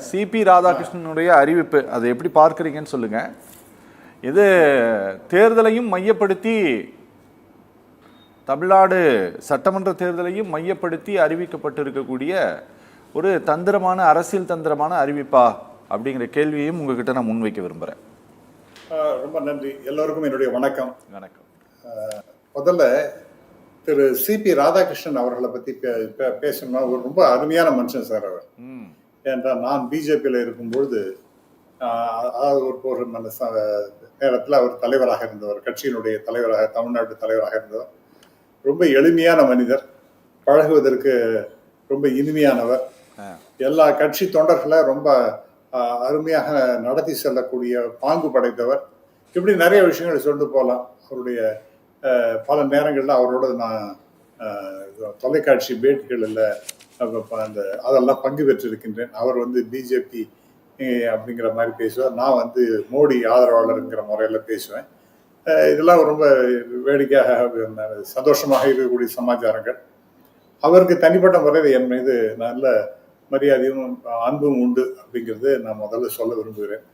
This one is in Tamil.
சிபி ராதாகிருஷ்ணனுடைய அறிவிப்பு அதை எப்படி பார்க்குறீங்கன்னு சொல்லுங்க. இது தேர்தலையும் மையப்படுத்தி, தமிழ்நாடு சட்டமன்ற தேர்தலையும் மையப்படுத்தி அறிவிக்கப்பட்டிருக்கக்கூடிய ஒரு தந்திரமான, அரசியல் தந்திரமான அறிவிப்பா அப்படிங்கிற கேள்வியையும் உங்ககிட்ட நான் முன்வைக்க விரும்புகிறேன். ரொம்ப நன்றி. எல்லோருக்கும் என்னுடைய வணக்கம். வணக்கம். முதல்ல திரு சிபி ராதாகிருஷ்ணன் அவர்களை பற்றி பேசணும்னா ஒரு ரொம்ப அருமையான மனுஷன் சார் அவர். ஏன்றால் நான் பிஜேபியில் இருக்கும்பொழுது ஒரு நேரத்தில் அவர் தலைவராக இருந்தவர், கட்சியினுடைய தலைவராக, தமிழ்நாட்டு தலைவராக இருந்தவர். ரொம்ப எளிமையான மனிதர், பழகுவதற்கு ரொம்ப இனிமையானவர், எல்லா கட்சி தொண்டர்களை ரொம்ப அருமையாக நடத்தி செல்லக்கூடிய பாங்கு படைத்தவர். இப்படி நிறைய விஷயங்களை சொல்லிட்டு போகலாம். அவருடைய பல நேரங்களில் அவரோட நான் தொலைக்காட்சி பேட்டிகளில் அதெல்லாம் பங்கு பெற்றிருக்கின்றேன். அவர் பிஜேபி அப்படிங்கிற மாதிரி பேசுவார், நான் மோடி ஆதரவாளருங்கிற முறையில் பேசுவேன். இதெல்லாம் ரொம்ப வேடிக்கையாக சந்தோஷமாக இருக்கக்கூடிய சமாச்சாரங்கள். அவருக்கு தனிப்பட்ட முறையில் என் மீது நல்ல மரியாதையும் அன்பும் உண்டு அப்படிங்கிறது நான் முதல்ல சொல்ல விரும்புகிறேன்.